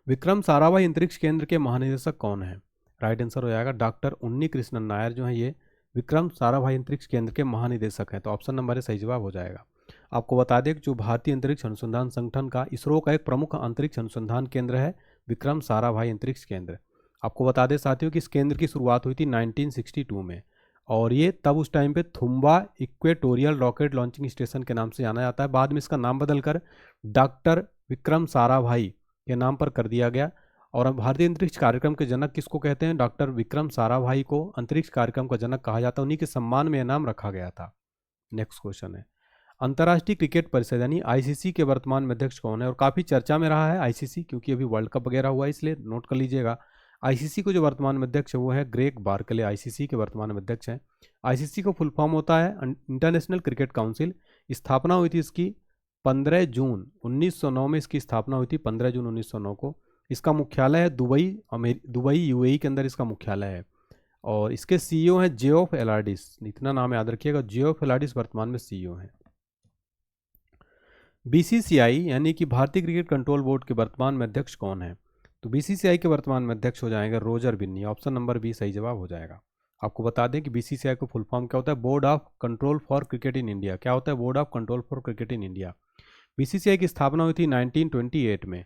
विक्रम साराभाई अंतरिक्ष केंद्र के महानिदेशक कौन है? राइट आंसर हो जाएगा डॉक्टर उन्नी कृष्णन नायर जो है ये विक्रम साराभाई अंतरिक्ष केंद्र के महानिदेशक हैं। तो ऑप्शन नंबर ए सही जवाब हो जाएगा। आपको बता दें कि जो भारतीय अंतरिक्ष अनुसंधान संगठन का इसरो का एक प्रमुख अंतरिक्ष अनुसंधान केंद्र है विक्रम साराभाई अंतरिक्ष केंद्र। आपको बता दें साथियों कि इस केंद्र की शुरुआत हुई थी 1962 में। और ये तब उस टाइम पे Thumba equatorial rocket launching station के नाम से जाना जाता है। बाद में इसका नाम बदलकर डॉक्टर विक्रम साराभाई के नाम पर कर दिया गया। और अब भारतीय अंतरिक्ष कार्यक्रम के जनक किसको कहते हैं? डॉक्टर विक्रम साराभाई को अंतरिक्ष कार्यक्रम का जनक कहा जाता है। उन्हीं के सम्मान में यह नाम रखा गया था। नेक्स्ट क्वेश्चन है, अंतर्राष्ट्रीय क्रिकेट परिषद यानी आईसीसी के वर्तमान में अध्यक्ष कौन है? और काफ़ी चर्चा में रहा है आईसीसी, क्योंकि अभी वर्ल्ड कप वगैरह हुआ है, इसलिए नोट कर लीजिएगा। आईसीसी को जो वर्तमान में अध्यक्ष है वो है ग्रेग बार्कले। आईसीसी के वर्तमान में अध्यक्ष हैं। आईसीसी का फुल फॉर्म होता है इंटरनेशनल क्रिकेट काउंसिल। स्थापना हुई थी इसकी 15 जून 1909 में इसकी स्थापना हुई थी, 15 जून 1909 को। इसका मुख्यालय है दुबई यूएई के अंदर इसका मुख्यालय है। और इसके सीईओ हैं जियोफ एलार्डिस। इतना नाम याद रखिएगा, जियोफ एलार्डिस वर्तमान में सीईओ हैं। बीसीसीआई यानी कि भारतीय क्रिकेट कंट्रोल बोर्ड के वर्तमान में अध्यक्ष कौन है? तो बीसीसीआई के वर्तमान में अध्यक्ष हो जाएंगे Roger Binny. Option number B सही जवाब हो जाएगा। आपको बता दें कि बीसीसीआई को फुल फॉर्म क्या होता है, board of control for cricket in India. क्या होता है, board of control for cricket in India. BCCI की स्थापना हुई थी 1928 में।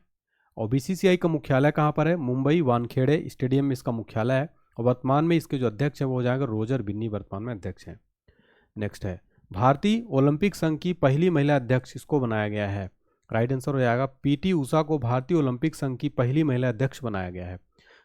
और बीसीसीआई का मुख्यालय कहाँ पर है, मुंबई वानखेड़े स्टेडियम में इसका मुख्यालय है। और वर्तमान में इसके जो अध्यक्ष हैं वो हो जाएगा रोजर बिन्नी, वर्तमान में अध्यक्ष हैं। नेक्स्ट है, भारतीय ओलंपिक संघ की पहली महिला अध्यक्ष इसको बनाया गया है। राइट आंसर हो जाएगा पीटी उषा को भारतीय ओलंपिक संघ की पहली महिला अध्यक्ष बनाया गया है।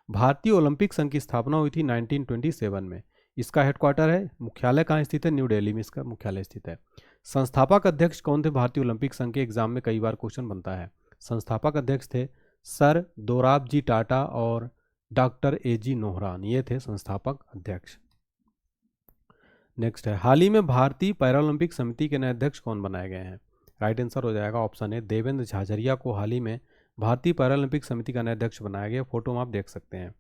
भारतीय ओलंपिक संघ की स्थापना हुई थी 1927 में। इसका हेडक्वार्टर है, मुख्यालय कहाँ स्थित है, न्यू दिल्ली में इसका मुख्यालय स्थित है। संस्थापक अध्यक्ष कौन थे भारतीय ओलंपिक संघ के, एग्जाम में कई बार क्वेश्चन बनता है। संस्थापक अध्यक्ष थे सर दोराबजी टाटा और डॉक्टर एजी नोहरान, ये थे संस्थापक अध्यक्ष। नेक्स्ट है, हाल ही में भारतीय पैरालंपिक समिति के नए अध्यक्ष कौन बनाए गए हैं। राइट आंसर हो जाएगा ऑप्शन ए, देवेंद्र झाझरिया को हाल ही में भारतीय पैरालंपिक समिति का नया अध्यक्ष बनाया गया। फोटो में आप देख सकते हैं।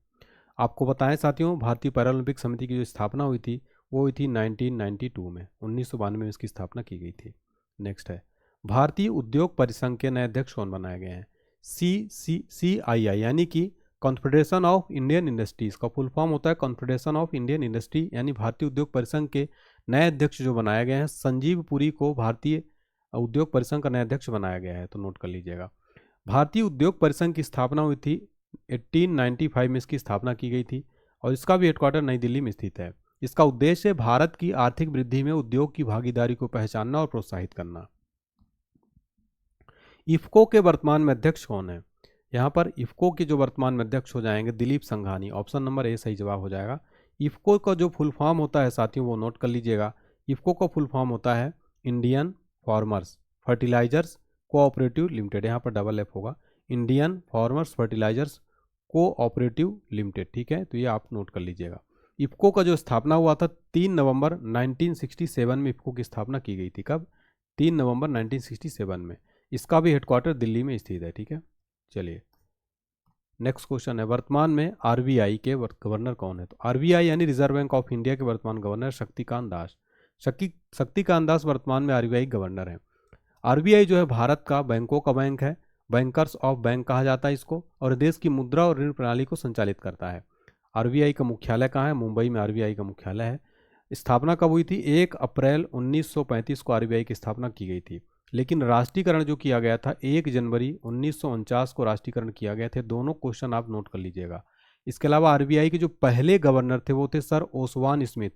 आपको बताएं साथियों, भारतीय पैरालंपिक समिति की जो स्थापना हुई थी वो हुई थी 1992 में, 1992 में इसकी स्थापना की गई थी। नेक्स्ट है, भारतीय उद्योग परिसंघ के नए अध्यक्ष कौन बनाए गए हैं। CII यानी कि कॉन्फेडरेशन ऑफ इंडियन इंडस्ट्रीज का फुल फॉर्म होता है कॉन्फेडरेशन ऑफ इंडियन इंडस्ट्री, यानी भारतीय उद्योग परिसंघ के नए अध्यक्ष जो बनाए गए हैं, संजीव पुरी को भारतीय उद्योग परिसंघ का नया अध्यक्ष बनाया गया है, तो नोट कर लीजिएगा। भारतीय उद्योग परिसंघ की स्थापना हुई थी 1895 में, इसकी स्थापना की गई थी और इसका भी हेडक्वार्टर नई दिल्ली में स्थित है। इसका उद्देश्य भारत की आर्थिक वृद्धि में उद्योग की भागीदारी को पहचानना और प्रोत्साहित करना। इफ्को के वर्तमान में अध्यक्ष कौन है। यहाँ पर इफ्को के जो वर्तमान में अध्यक्ष हो जाएंगे Dilip Sanghani. Option number A सही जवाब हो जाएगा। इफ्को का जो फुल फॉर्म होता है साथियों वो नोट कर लीजिएगा। इफ्को का फुल फॉर्म होता है Indian farmers fertilisers cooperative limited, यहाँ पर डबल एफ होगा, Indian farmers fertilisers cooperative limited. ठीक है, तो ये आप नोट कर लीजिएगा। इफ्को का जो स्थापना हुआ था 3 नवंबर 1967 में इफ्को की स्थापना की गई थी। कब, 3 नवंबर 1967 में। इसका भी हेडक्वार्टर दिल्ली में स्थित है। ठीक है, चलिए नेक्स्ट क्वेश्चन है, वर्तमान में आरबीआई के गवर्नर कौन है। तो आरबीआई यानी रिजर्व बैंक ऑफ इंडिया के वर्तमान गवर्नर शक्तिकांत दास। शक्तिकांत दास वर्तमान में आरबीआई गवर्नर है। आरबीआई जो है भारत का बैंकों का बैंक है, बैंकर्स ऑफ बैंक कहा जाता है इसको, और देश की मुद्रा और ऋण प्रणाली को संचालित करता है। आरबीआई का मुख्यालय कहाँ है, मुंबई में आरबीआई का मुख्यालय है। स्थापना कब हुई थी, 1 अप्रैल 1935 को आरबीआई की स्थापना की गई थी। लेकिन राष्ट्रीयकरण जो किया गया था 1 जनवरी 1949 को राष्ट्रीयकरण किया गया थे। दोनों क्वेश्चन आप नोट कर लीजिएगा। इसके अलावा आरबीआई के जो पहले गवर्नर थे वो थे सर ओसवान स्मिथ,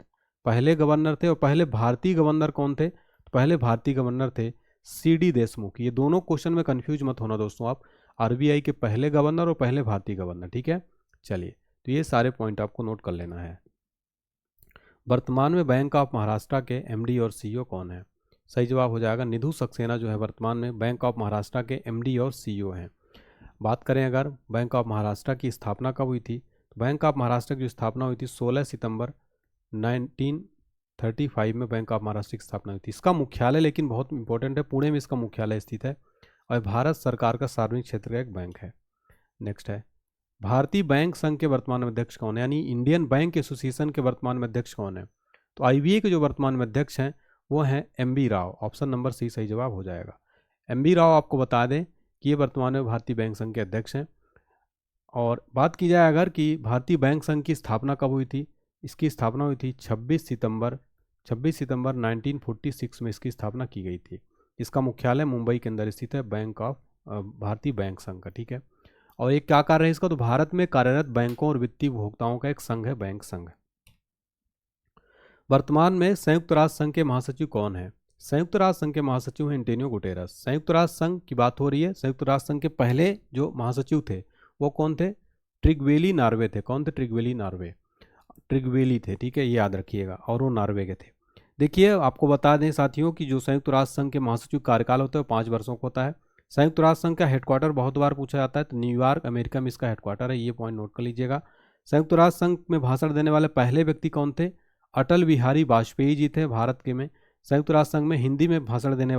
पहले गवर्नर थे। और पहले भारतीय गवर्नर कौन थे, तो पहले भारतीय गवर्नर थे सीडी देशमुख। ये दोनों क्वेश्चन में कंफ्यूज मत होना दोस्तों आप, आरबीआई के पहले गवर्नर और पहले भारतीय गवर्नर। ठीक है, चलिए तो ये सारे पॉइंट आपको नोट कर लेना है। वर्तमान में बैंक ऑफ महाराष्ट्र के एमडी और सीईओ कौन है। सही जवाब हो जाएगा निधु सक्सेना जो है वर्तमान में बैंक ऑफ महाराष्ट्र के एमडी और सीईओ हैं। बात करें अगर बैंक ऑफ महाराष्ट्र की स्थापना कब हुई थी, तो बैंक ऑफ महाराष्ट्र की स्थापना हुई थी 16 सितंबर 1935 में बैंक ऑफ महाराष्ट्र की स्थापना हुई थी। इसका मुख्यालय लेकिन बहुत इंपॉर्टेंट है, पुणे में इसका मुख्यालय स्थित है और भारत सरकार का सार्वजनिक क्षेत्र का एक बैंक है। नेक्स्ट है, भारतीय बैंक संघ के वर्तमान में अध्यक्ष कौन है, यानी इंडियन बैंक एसोसिएशन के वर्तमान में अध्यक्ष कौन है। तो आईबीए के जो वर्तमान में अध्यक्ष हैं वो हैं M B Rao. Option number C सही जवाब हो जाएगा। एमबी राव आपको बता दें कि ये वर्तमान में भारतीय बैंक संघ के अध्यक्ष हैं। और बात की जाए अगर कि भारतीय बैंक संघ की स्थापना कब हुई थी, इसकी स्थापना हुई थी 26 सितंबर 1946 में इसकी स्थापना की गई थी। इसका मुख्यालय मुंबई के अंदर स्थित है बैंक ऑफ भारतीय बैंक संघ का। ठीक है, और ये क्या कार्य है इसका, तो भारत में कार्यरत बैंकों और वित्तीय उपभोक्ताओं का एक संघ है, बैंक संघ। वर्तमान में संयुक्त राष्ट्र संघ के महासचिव कौन है। संयुक्त राष्ट्र संघ के महासचिव हैं एंटोनियो गुटेरस। संयुक्त राष्ट्र संघ की बात हो रही है। संयुक्त राष्ट्र संघ के पहले जो महासचिव थे वो कौन थे, ट्रिगवेली नार्वे थे। कौन थे, ट्रिगवेली नार्वे, ट्रिगवेली थे। ठीक है, ये याद रखिएगा, और वो नार्वे के थे। देखिए आपको बता दें साथियों कि जो संयुक्त राष्ट्र संघ के महासचिव कार्यकाल होता है वो 5 वर्षों का होता है। संयुक्त राष्ट्र संघ का हेडक्वार्टर बहुत बार पूछा जाता है, तो न्यूयॉर्क अमेरिका में इसका हेडक्वार्टर है, ये पॉइंट नोट कर लीजिएगा। संयुक्त राष्ट्र संघ में भाषण देने वाले पहले व्यक्ति कौन थे, अटल बिहारी वाजपेयी जी थे भारत के में। संयुक्त राष्ट्र संघ में हिंदी भाषण देने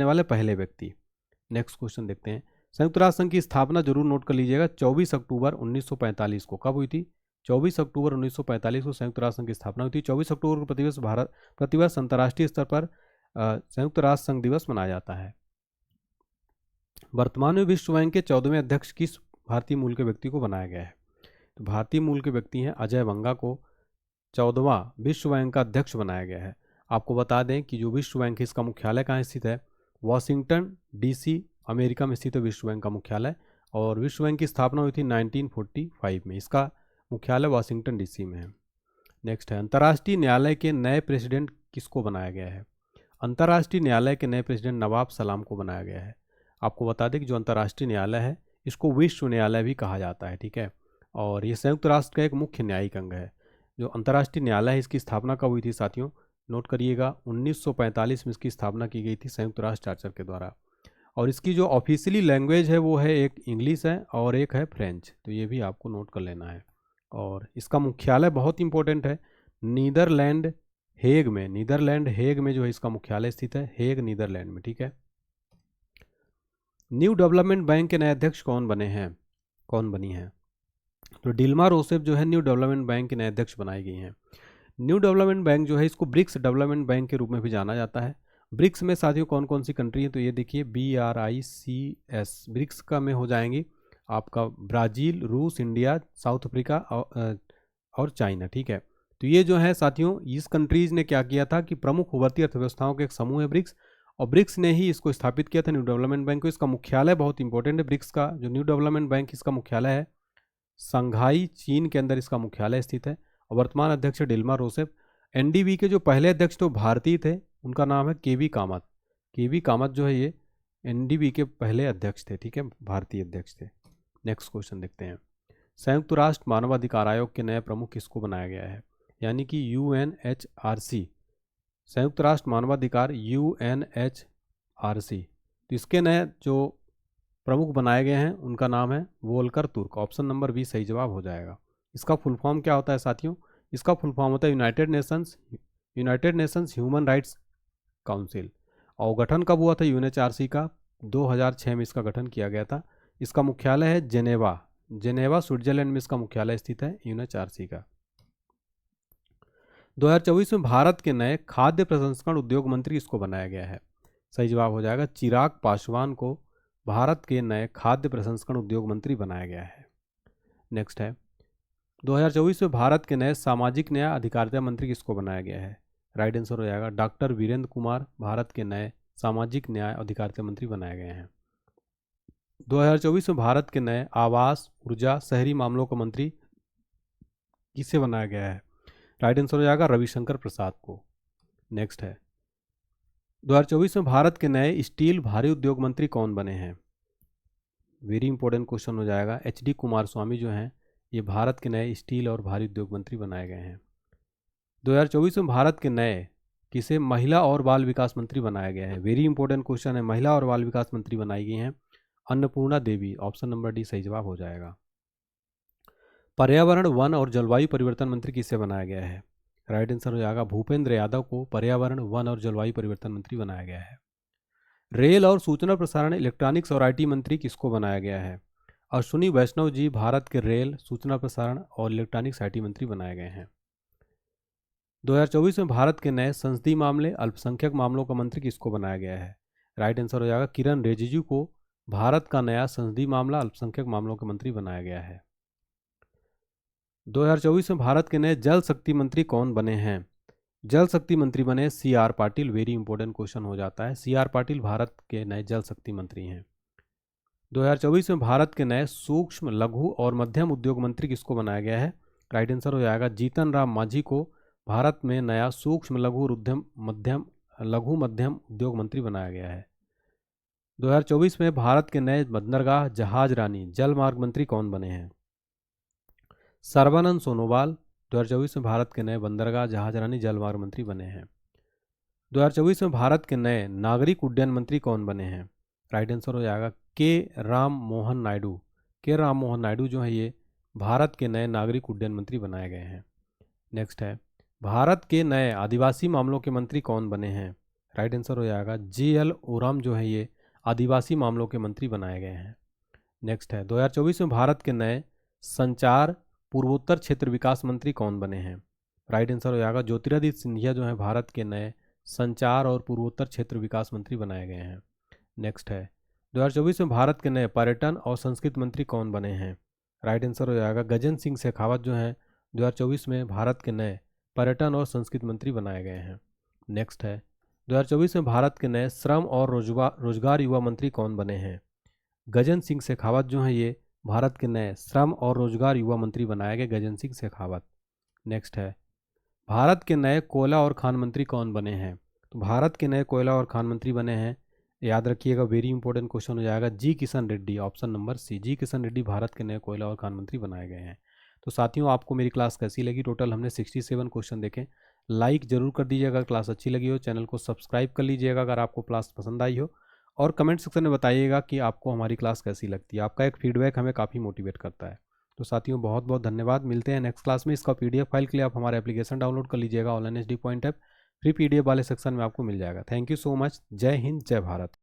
वाले पहले व्यक्ति। नेक्स्ट क्वेश्चन देखते हैं। संयुक्त राष्ट्र संघ की स्थापना जरूर नोट कर लीजिएगा 24 अक्टूबर 1945 को। कब हुई थी, 24 अक्टूबर 1945 को संयुक्त राष्ट्र संघ की स्थापना हुई थी। 24 अक्टूबर को प्रतिवर्ष अंतर्राष्ट्रीय स्तर पर संयुक्त राष्ट्र संघ दिवस मनाया जाता है। वर्तमान में विश्व बैंक के 14वें अध्यक्ष किस भारतीय मूल के व्यक्ति को बनाया गया है? तो भारतीय मूल के व्यक्ति हैं अजय बंगा को 14वां विश्व बैंक का अध्यक्ष बनाया गया है। आपको बता दें कि जो विश्व बैंक है इसका मुख्यालय कहाँ स्थित है? वॉशिंगटन डीसी अमेरिका में स्थित है विश्व बैंक का मुख्यालय, और विश्व बैंक की स्थापना हुई थी 1945 में। इसका मुख्यालय वॉशिंगटन डीसी में है। नेक्स्ट है, अंतर्राष्ट्रीय न्यायालय के नए प्रेसिडेंट किसको बनाया गया है? अंतर्राष्ट्रीय न्यायालय के नए प्रेसिडेंट नवाब सलाम को बनाया गया है। आपको बता दें कि जो अंतर्राष्ट्रीय न्यायालय है इसको विश्व न्यायालय भी कहा जाता है, ठीक है, और ये संयुक्त राष्ट्र का एक मुख्य न्यायिक अंग है। जो अंतर्राष्ट्रीय न्यायालय है इसकी स्थापना कब हुई थी साथियों? नोट करिएगा, 1945 में इसकी स्थापना की गई थी संयुक्त राष्ट्र चार्टर के द्वारा। और इसकी जो ऑफिशियली लैंग्वेज है वो है एक इंग्लिश है और एक है फ्रेंच, तो ये भी आपको नोट कर लेना है। और इसका मुख्यालय बहुत इंपॉर्टेंट है, नीदरलैंड हेग में। नीदरलैंड हेग में जो है इसका मुख्यालय स्थित है, हेग नीदरलैंड में, ठीक है। न्यू डेवलपमेंट बैंक के नए अध्यक्ष कौन बनी हैं? तो डिल्मा रोसेफ जो है न्यू डेवलपमेंट बैंक के नए अध्यक्ष बनाई गई हैं। न्यू डेवलपमेंट बैंक जो है इसको ब्रिक्स डेवलपमेंट बैंक के रूप में भी जाना जाता है। ब्रिक्स में साथियों कौन कौन सी कंट्री है? तो ये देखिए BRICS, ब्रिक्स का में हो जाएंगी आपका ब्राज़ील, रूस, इंडिया, साउथ अफ्रीका और चाइना, ठीक है। तो ये जो है साथियों इस कंट्रीज़ ने क्या किया था कि प्रमुख उभरती अर्थव्यवस्थाओं के एक समूह है ब्रिक्स, और ब्रिक्स ने ही इसको स्थापित किया था न्यू डेवलपमेंट बैंक को। इसका मुख्यालय बहुत इंपॉर्टेंट है ब्रिक्स का, जो न्यू डेवलपमेंट बैंक इसका मुख्यालय है संघाई चीन के अंदर इसका मुख्यालय स्थित है, और वर्तमान अध्यक्ष है डिल्मा रोसेफ। NDB के जो पहले अध्यक्ष थे वो भारतीय थे, उनका नाम है KV कामत। KV कामत जो है ये NDB के पहले अध्यक्ष थे, ठीक है, भारतीय अध्यक्ष थे। नेक्स्ट क्वेश्चन देखते हैं, संयुक्त राष्ट्र मानवाधिकार आयोग के नए प्रमुख किसको बनाया गया है? यानी कि UNHRC, संयुक्त राष्ट्र मानवाधिकार UNHRC, तो इसके नए जो प्रमुख बनाए गए हैं उनका नाम है वोल्कर तुर्क। ऑप्शन नंबर बी सही जवाब हो जाएगा। इसका फुल फॉर्म क्या होता है साथियों? इसका फुल फॉर्म होता है United Nations human rights council, और गठन कब हुआ था UNHRC का? 2006 में इसका गठन किया गया था। इसका मुख्यालय है जेनेवा स्विट्जरलैंड में इसका मुख्यालय स्थित है UNHRC का। 2024 में भारत के नए खाद्य प्रसंस्करण उद्योग मंत्री किसको बनाया गया है? सही जवाब हो जाएगा चिराग पासवान को भारत के नए खाद्य प्रसंस्करण उद्योग मंत्री बनाया गया है। नेक्स्ट है, 2024 में भारत के नए सामाजिक न्याय अधिकारिता मंत्री किसको बनाया गया है? राइट आंसर हो जाएगा डॉक्टर वीरेंद्र कुमार भारत के नए सामाजिक न्याय अधिकारिता मंत्री बनाए गए हैं। 2024 में भारत के नए आवास, ऊर्जा, शहरी मामलों का मंत्री किसे बनाया गया है? राइट आंसर हो जाएगा रविशंकर प्रसाद को। नेक्स्ट है, 2024 में भारत के नए स्टील भारी उद्योग मंत्री कौन बने हैं? वेरी इंपॉर्टेंट क्वेश्चन हो जाएगा। HD कुमारस्वामी जो हैं ये भारत के नए स्टील और भारी उद्योग मंत्री बनाए गए हैं। 2024 में भारत के नए किसे महिला और बाल विकास मंत्री बनाया गया है? वेरी इंपॉर्टेंट क्वेश्चन है। महिला और बाल विकास मंत्री बनाई गई हैं अन्नपूर्णा देवी। ऑप्शन नंबर डी सही जवाब हो जाएगा। पर्यावरण, वन और जलवायु परिवर्तन मंत्री किसे बनाया गया है? राइट आंसर हो जाएगा भूपेंद्र यादव को पर्यावरण, वन और जलवायु परिवर्तन मंत्री बनाया गया है। रेल और सूचना प्रसारण, इलेक्ट्रॉनिक्स और IT मंत्री किसको बनाया गया है? अश्विनी वैष्णव जी भारत के रेल, सूचना प्रसारण और इलेक्ट्रॉनिक्स IT मंत्री बनाए गए हैं। 2024 में भारत के नए संसदीय मामले, अल्पसंख्यक मामलों का मंत्री किसको बनाया गया है? राइट आंसर हो जाएगा किरण रिजिजू को भारत का नया संसदीय मामला, अल्पसंख्यक मामलों का मंत्री बनाया गया है। 2024 में भारत के नए जल शक्ति मंत्री कौन बने हैं? जल शक्ति मंत्री बने CR Patil. Very important question हो जाता है। CR पाटिल भारत के नए जल शक्ति मंत्री हैं। 2024 में भारत के नए सूक्ष्म, लघु और मध्यम उद्योग मंत्री किसको बनाया गया है? राइट आंसर हो जाएगा जीतन राम मांझी को भारत में नया सूक्ष्म, लघु मध्यम उद्योग मंत्री बनाया गया है। 2024 में भारत के नए बंदरगाह, जहाज रानी, जल मार्ग मंत्री कौन बने हैं? सर्बानंद सोनोवाल 2024 में भारत के नए बंदरगाह, जहाज रानी, जल मार्ग मंत्री बने हैं। 2024 में भारत के नए नागरिक उड्डयन मंत्री कौन बने हैं? राइट आंसर हो जाएगा के राम मोहन नायडू जो है ये भारत के नए नागरिक उड्डयन मंत्री बनाए गए हैं। नेक्स्ट है, भारत के नए आदिवासी मामलों के मंत्री कौन बने हैं? राइट आंसर हो जाएगा JL ओराम जो है ये आदिवासी मामलों के मंत्री बनाए गए हैं। नेक्स्ट है, 2024 में भारत के नए संचार, पूर्वोत्तर क्षेत्र विकास मंत्री कौन बने हैं? राइट आंसर हो जाएगा ज्योतिरादित्य सिंधिया जो है भारत के नए संचार और पूर्वोत्तर क्षेत्र विकास मंत्री बनाए गए हैं। नेक्स्ट है, 2024 में भारत के नए पर्यटन और संस्कृति मंत्री कौन बने हैं? राइट आंसर हो जाएगा गजेंद्र सिंह शेखावत जो हैं 2024 में भारत के नए पर्यटन और संस्कृति मंत्री बनाए गए हैं। नेक्स्ट है 2024 में भारत के नए श्रम और रोजगार युवा मंत्री कौन बने हैं? गजेंद्र सिंह शेखावत जो हैं ये भारत के नए श्रम और रोजगार युवा मंत्री बनाए गए गजेंद्र सिंह शेखावत। नेक्स्ट है भारत के नए कोयला और खान मंत्री कौन बने हैं? तो भारत के नए कोयला और खान मंत्री बने हैं, याद रखिएगा वेरी इंपॉर्टेंट क्वेश्चन हो जाएगा, G Kishan Reddy, option number C, G Kishan Reddy Bharat के नए कोयला और खान मंत्री बनाए गए हैं। तो साथियों आपको मेरी क्लास कैसी लगी? टोटल हमने 67 क्वेश्चन देखे। लाइक जरूर कर दीजिएगा अगर क्लास अच्छी लगी हो, चैनल को सब्सक्राइब कर लीजिएगा अगर आपको क्लास पसंद आई हो, और कमेंट सेक्शन में बताइएगा कि आपको हमारी क्लास कैसी लगती है। आपका एक फीडबैक हमें काफ़ी मोटिवेट करता है। तो साथियों बहुत बहुत धन्यवाद, मिलते हैं नेक्स्ट क्लास में। इसका पीडीएफ फाइल के लिए आप हमारा एप्लीकेशन डाउनलोड कर लीजिएगा, online HD point app, free PDF वाले सेक्शन में आपको मिल जाएगा। Thank you so much. जय हिंद, जय भारत।